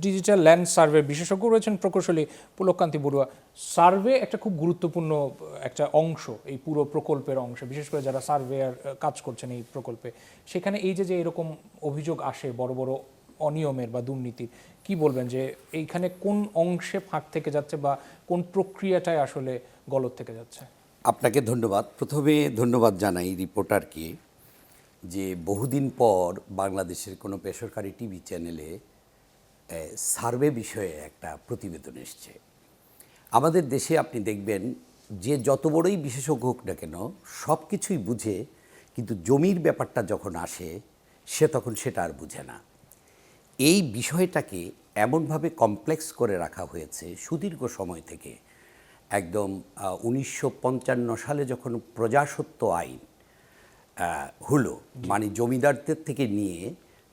Digital land survey বিশেষজ্ঞ রয়েছেন প্রকৌশলী পুলককান্তি বড়ুয়া। সার্ভে একটা খুব গুরুত্বপূর্ণ একটা অংশ এই পুরো প্রকল্পের অংশ, বিশেষ করে যারা সার্ভেয়ার কাজ করছেন এই প্রকল্পে। সেখানে এই যে এরকম অভিযোগ আসে বড় বড় অনিয়মের বা দুর্নীতির, কি বলবেন যে এইখানে কোন অংশে ফাঁক থেকে যাচ্ছে বা কোন প্রক্রিয়াটাই আসলে গলত থেকে যাচ্ছে? আপনাকে ধন্যবাদ। প্রথমে ধন্যবাদ জানাই রিপোর্টারকে যে বহুদিন পর বাংলাদেশের কোনো বেসরকারি টিভি চ্যানেলে সার্ভে বিষয়ে একটা প্রতিবেদন এসছে। আমাদের দেশে আপনি দেখবেন যে যত বড়ই বিশেষজ্ঞ হোক না কেন সব কিছুই বুঝে, কিন্তু জমির ব্যাপারটা যখন আসে সে তখন সেটা আর বুঝে না। এই বিষয়টাকে এমনভাবে কমপ্লেক্স করে রাখা হয়েছে সুদীর্ঘ সময় থেকে। একদম 1955 সালে যখন প্রজাস্বত্ব আইন হলো, মানে জমিদারদের থেকে নিয়ে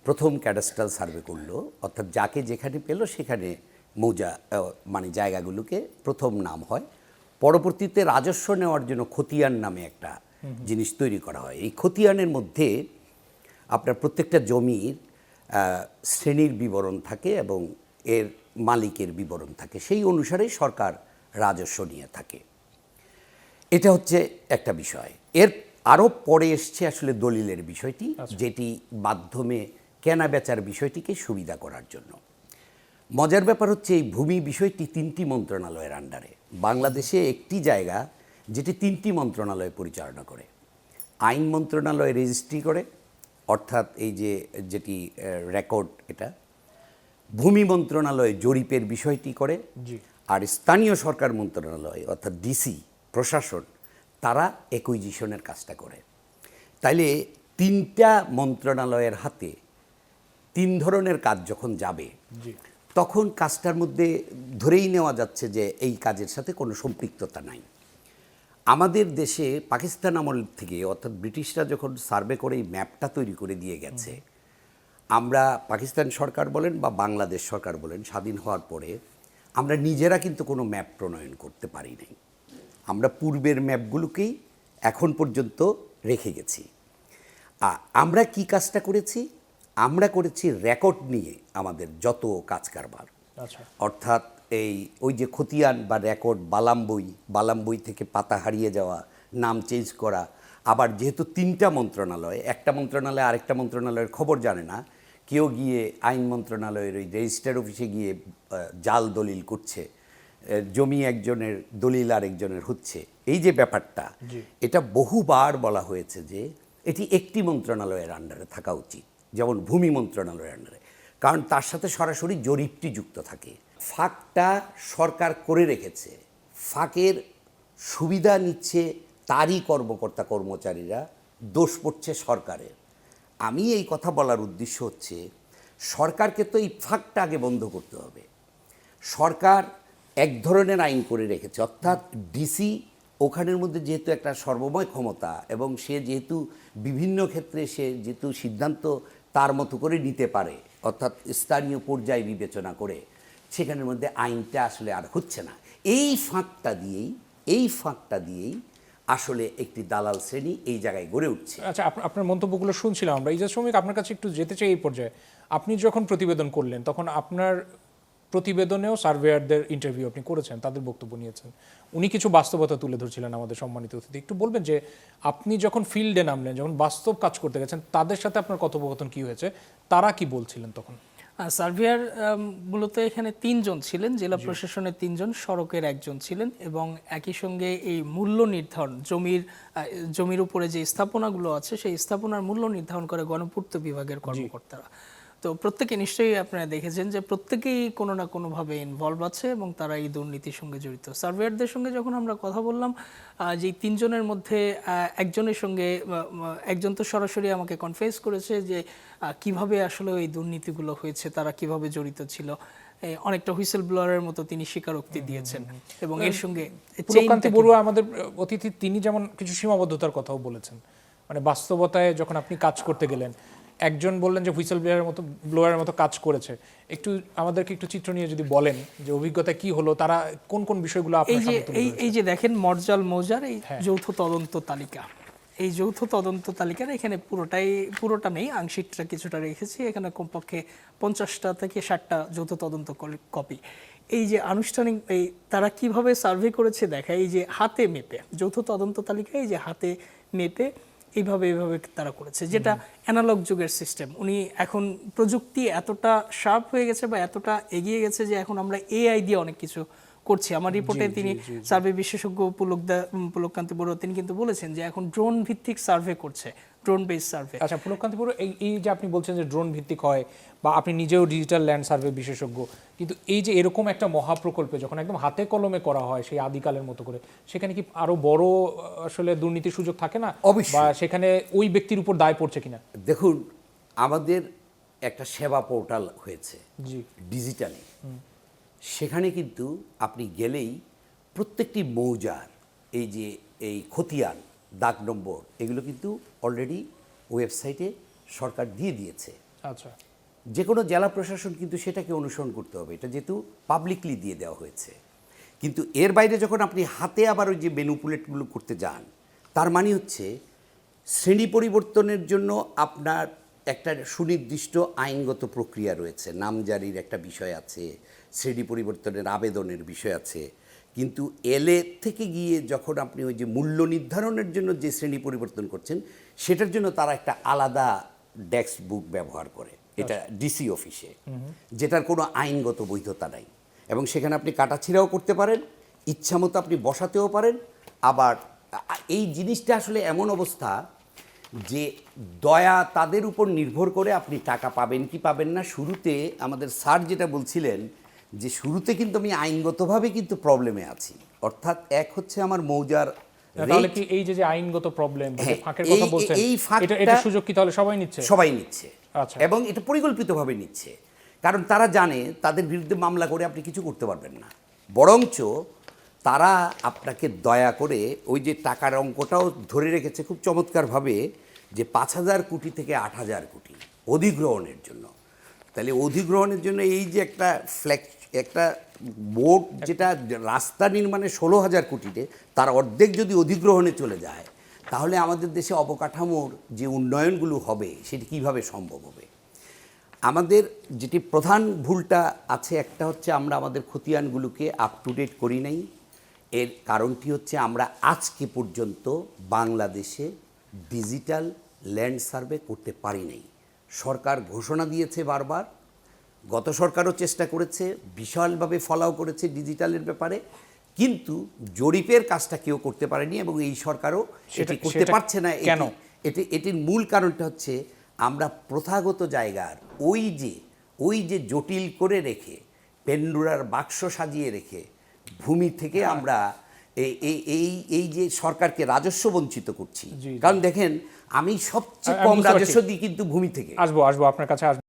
প্রথম ক্যাডাস্ট্রাল সার্ভে করলো, অর্থাৎ যাকে যেখানে পেল সেখানে মৌজা মানে জায়গাগুলোকে প্রথম নাম হয়। পরবর্তীতে রাজস্ব নেওয়ার জন্য খতিয়ান নামে একটা জিনিস তৈরি করা হয়। এই খতিয়ানের মধ্যে আপনার প্রত্যেকটা জমির শ্রেণীর বিবরণ থাকে এবং এর মালিকের বিবরণ থাকে, সেই অনুসারে সরকার রাজস্ব নিয়ে থাকে। এটা হচ্ছে একটা বিষয়। এর আরও পরে এসছে আসলে দলিলের বিষয়টি, যেটি মাধ্যমে কেনা বেচার বিষয়টিকে সুবিধা করার জন্য। মজার ব্যাপার হচ্ছে এই ভূমি বিষয়টি 3টি মন্ত্রণালয়ের আন্ডারে। বাংলাদেশে একটি জায়গা যেটি 3টি মন্ত্রণালয় পরিচালনা করে। আইন মন্ত্রণালয় রেজিস্ট্রি করে, অর্থাৎ এই যেটি রেকর্ড, এটা ভূমি মন্ত্রণালয় জরিপের বিষয়টি করে, আর স্থানীয় সরকার মন্ত্রণালয় অর্থাৎ ডিসি প্রশাসন তারা অ্যাকুইজিশনের কাজটা করে। তাইলে 3টা মন্ত্রণালয়ের হাতে 3 ধরনের কাজ যখন যাবে, তখন কাজটার মধ্যে ধরেই নেওয়া যাচ্ছে যে এই কাজের সাথে কোনো সম্পৃক্ততা নাই। আমাদের দেশে পাকিস্তান আমল থেকে, অর্থাৎ ব্রিটিশরা যখন সার্ভে করে এই ম্যাপটা তৈরি করে দিয়ে গেছে, আমরা পাকিস্তান সরকার বলেন বা বাংলাদেশ সরকার বলেন, স্বাধীন হওয়ার পরে আমরা নিজেরা কিন্তু কোনো ম্যাপ প্রণয়ন করতে পারি নাই। আমরা পূর্বের ম্যাপগুলোকেই এখন পর্যন্ত রেখে গেছি। আমরা কি কাজটা করেছি? আমরা করেছি রেকর্ড নিয়ে আমাদের যত কাজ কারবার, অর্থাৎ ওই যে খতিয়ান বা রেকর্ড, বালাম বই থেকে পাতা হারিয়ে যাওয়া, নাম চেঞ্জ করা। আবার যেহেতু 3টা মন্ত্রণালয়, একটা মন্ত্রণালয় আরেকটা মন্ত্রণালয়ের খবর জানে না, কেউ গিয়ে আইন মন্ত্রণালয়ের ওই রেজিস্ট্রার অফিসে গিয়ে জাল দলিল করছে, জমি একজনের দলিল আরেকজনের হচ্ছে। এই যে ব্যাপারটা, এটা বহুবার বলা হয়েছে যে এটি একটি মন্ত্রণালয়ের আন্ডারে থাকা উচিত, যেমন ভূমি মন্ত্রণালয়ের আন্ডারে, কারণ তার সাথে সরাসরি জরিপটি যুক্ত থাকে। ফাঁকটা সরকার করে রেখেছে, ফাঁকের সুবিধা নিচ্ছে তারই কর্মকর্তা কর্মচারীরা, দোষ পড়ছে সরকারের। আমি এই কথা বলার উদ্দেশ্য হচ্ছে, সরকারকে তো এই ফাঁকটা আগে বন্ধ করতে হবে। সরকার এক ধরনের আইন করে রেখেছে, অর্থাৎ ডিসি ওখানের মধ্যে যেহেতু একটা সর্বময় ক্ষমতা, এবং সে যেহেতু বিভিন্ন ক্ষেত্রে সে যেহেতু সিদ্ধান্ত তার মতো করে নিতে পারে, অর্থাৎ স্থানীয় পর্যায়ে বিবেচনা করে, সেখানের মধ্যে আইনটা আসলে আর হচ্ছে না। এই ফাঁকটা দিয়েই আসলে একটি দালাল শ্রেণী এই জায়গায় গড়ে উঠছে। আচ্ছা, আপনার মন্তব্যগুলো শুনছিলাম আমরা। ইজাজ শ্রমিক, আপনার কাছে একটু যেতে চাই এই পর্যায়ে। আপনি যখন প্রতিবেদন করলেন, তখন আপনার প্রতিবেদনেও সার্ভেয়ারদের ইন্টারভিউ আপনি করেছেন, তাদের বক্তব্য নিয়েছেন, উনি কিছু বাস্তবতা তুলে ধরছিলেন আমাদের সম্মানিত অতিথি। একটু বলবেন যে আপনি যখন ফিল্ডে নামলেন, যখন বাস্তব কাজ করতে গেছেন, তাদের সাথে আপনার কথোপকথন কি হয়েছে, তারা কি বলছিলেন তখন? সার্ভেয়ার মূলত এখানে 3 জন ছিলেন, জেলা প্রশাসনের 3 জন, সড়কের 1 জন ছিলেন, এবং একই সঙ্গে এই মূল্য নির্ধারণ, জমির উপরে যে স্থাপনাগুলো আছে সেই স্থাপনার মূল্য নির্ধারণ করে গণপূর্ত বিভাগের কর্মকর্তারা। তো প্রত্যেকে নিশ্চয়ই আপনারা দেখেছেন যে প্রত্যেকেই কোনো না কোনোভাবে ইনভলভ আছে এবং তারা এই দুর্নীতির সঙ্গে জড়িত। সার্ভেয়ারদের সঙ্গে যখন আমরা কথা বললাম, যে 3 জনের মধ্যে একজনের সঙ্গে, একজন তো সরাসরি আমাকে কনফেস করেছে যে কিভাবে আসলে এই দুর্নীতিগুলো হয়েছে, তারা কিভাবে জড়িত ছিল, অনেকটা হুইসেল ব্লোয়ারের মতো তিনি স্বীকারোক্তি দিয়েছেন। এবং এর সঙ্গে পুলককান্তি বড়ুয়া আমাদের অতিথি, তিনি যেমন কিছু সীমাবদ্ধতার কথাও বলেছেন, মানে বাস্তবতায় যখন আপনি কাজ করতে গেলেন, একজন বললেন যে হুইসেল ব্লোয়ারের মতো কাজ করেছে। একটু আমাদেরকে একটু চিত্র নিয়ে যদি বলেন যে অভিজ্ঞতা কি হলো, তারা কোন কোন বিষয়গুলো আপনার সামনে তুলে ধরেছে? এই যে দেখেন মরজাল মৌজার এই যৌথ তদন্ত তালিকা, এই যৌথ তদন্ত তালিকার এখানে পুরোটা নেই, আংশিকটা কিছুটা রেখেছি। এখানে কমপক্ষে 50টা থেকে 60টা যৌথ তদন্ত কপি। এই যে আনুষ্ঠানিক এই তারা কিভাবে সার্ভে করেছে দেখা, এই যে হাতে মেপে যৌথ তদন্ত তালিকায় এই যে হাতে মেপে এইভাবে তারা করেছে, যেটা অ্যানালগ যুগের সিস্টেম। উনি এখন প্রযুক্তি এতটা শার্প হয়ে গেছে বা এতটা এগিয়ে গেছে যে এখন আমরা এআই দিয়ে অনেক কিছু করছি। আমার রিপোর্টে তিনি সার্ভে বিশেষজ্ঞ পুলককান্তি বড়ুয়া তিনি কিন্তু বলেছেন যে এখন ড্রোন ভিত্তিক সার্ভে করছে, ড্রোন বেস সার্ভে। আচ্ছা পুলককান্তি বড়ুয়া, এই যে আপনি বলছেন যে ড্রোন ভিত্তিক হয় বা আপনি নিজেও ডিজিটাল ল্যান্ড সার্ভে বিশেষজ্ঞ, কিন্তু এই যে এরকম একটা মহাপ্রকল্পে যখন একদম হাতে কলমে করা হয় সেই আদিকালের মতো করে, সেখানে কি আরো বড় আসলে দুর্নীতির সুযোগ থাকে না? অবশ্যই। বা সেখানে ওই ব্যক্তির উপর দায় পড়ছে কিনা? দেখুন, আমাদের একটা সেবা পোর্টাল হয়েছে জি, ডিজিটালি। সেখানে কিন্তু আপনি গেলেই প্রত্যেকটি মৌজার এই খতিয়ান, দাগ নম্বর, এগুলো কিন্তু অলরেডি ওয়েবসাইটে সরকার দিয়ে দিয়েছে। আচ্ছা, যে কোনো জেলা প্রশাসন কিন্তু সেটাকে অনুসরণ করতে হবে, এটা যেহেতু পাবলিকলি দিয়ে দেওয়া হয়েছে। কিন্তু এর বাইরে যখন আপনি হাতে আবার ওই যে ম্যানিপুলেটগুলো করতে যান, তার মানে হচ্ছে শ্রেণী পরিবর্তনের জন্য আপনার একটা সুনির্দিষ্ট আইনগত প্রক্রিয়া রয়েছে, নামজারির একটা বিষয় আছে, শ্রেণী পরিবর্তনের আবেদনের বিষয় আছে। কিন্তু এলএ থেকে গিয়ে যখন আপনি ওই যে মূল্য নির্ধারণের জন্য যে শ্রেণী পরিবর্তন করছেন, সেটার জন্য তারা একটা আলাদা ডেস্ক বুক ব্যবহার করে, এটা ডিসি অফিসে, যেটার কোনো আইনগত বৈধতা নাই। এবং সেখানে আপনি কাটাছিঁড়াও করতে পারেন, ইচ্ছামতো আপনি বসাতেও পারেন। আবার এই জিনিসটা আসলে এমন অবস্থা যে দয়া তাদের উপর নির্ভর করে আপনি টাকা পাবেন কি পাবেন না। শুরুতে আমাদের স্যার যেটা বলছিলেন যে শুরুতে কিন্তু আমি আইনগতভাবে কিন্তু প্রবলেমে আছি, অর্থাৎ এক হচ্ছে আমার মৌজার তাহলে কি এই যে আইনগত প্রবলেম, হ্যাঁ, ফাঁকের কথা বলছেন, এই ফাঁকটা এটা সুযোগ কি তাহলে সবাই নিচ্ছে? সবাই নিচ্ছে। আচ্ছা। এবং এটা পরিকল্পিতভাবে নিচ্ছে, কারণ তারা জানে তাদের বিরুদ্ধে মামলা করে আপনি কিছু করতে পারবেন না। বরঞ্চ তারা আপনাকে দয়া করে ওই যে টাকার অঙ্কটাও ধরে রেখেছে খুব চমৎকারভাবে, যে 5,000 কোটি থেকে 8,000 কোটি অধিগ্রহণের জন্য। তাহলে অধিগ্রহণের জন্য এই যে একটা বোর্ড, যেটা রাস্তা নির্মাণে 16,000 কোটিতে, তার অর্ধেক যদি অধিগ্রহণে চলে যায়, তাহলে আমাদের দেশে অবকাঠামোর যে উন্নয়নগুলো হবে সেটি কিভাবে সম্ভব হবে? আমাদের যেটি প্রধান ভুলটা আছে একটা হচ্ছে আমরা আমাদের খতিয়ানগুলোকে আপ টু ডেট করি নাই। এর কারণটি হচ্ছে আমরা আজকে পর্যন্ত বাংলাদেশে ডিজিটাল ল্যান্ড সার্ভে করতে পারি নাই। সরকার ঘোষণা দিয়েছে বারবার, গত সরকারও চেষ্টা করেছে, বিশালভাবে ফলাও করেছে ডিজিটালের ব্যাপারে, কিন্তু জরিপের কাজটা কেউ করতে পারেনি এবং এই সরকারও সেটি করতে পারছে না। কেন? এটির মূল কারণটা হচ্ছে আমরা প্রথাগত জায়গার ওই যে জটিল করে রেখে, পেন্ডুরার বাক্স সাজিয়ে রেখে ভূমি থেকে আমরা এই যে সরকারকে রাজস্ব বঞ্চিত করছি। কারণ দেখেন, আমি সবচেয়ে কম রাজস্ব দিই কিন্তু ভূমি থেকে। আসবো আপনার কাছে আসবো।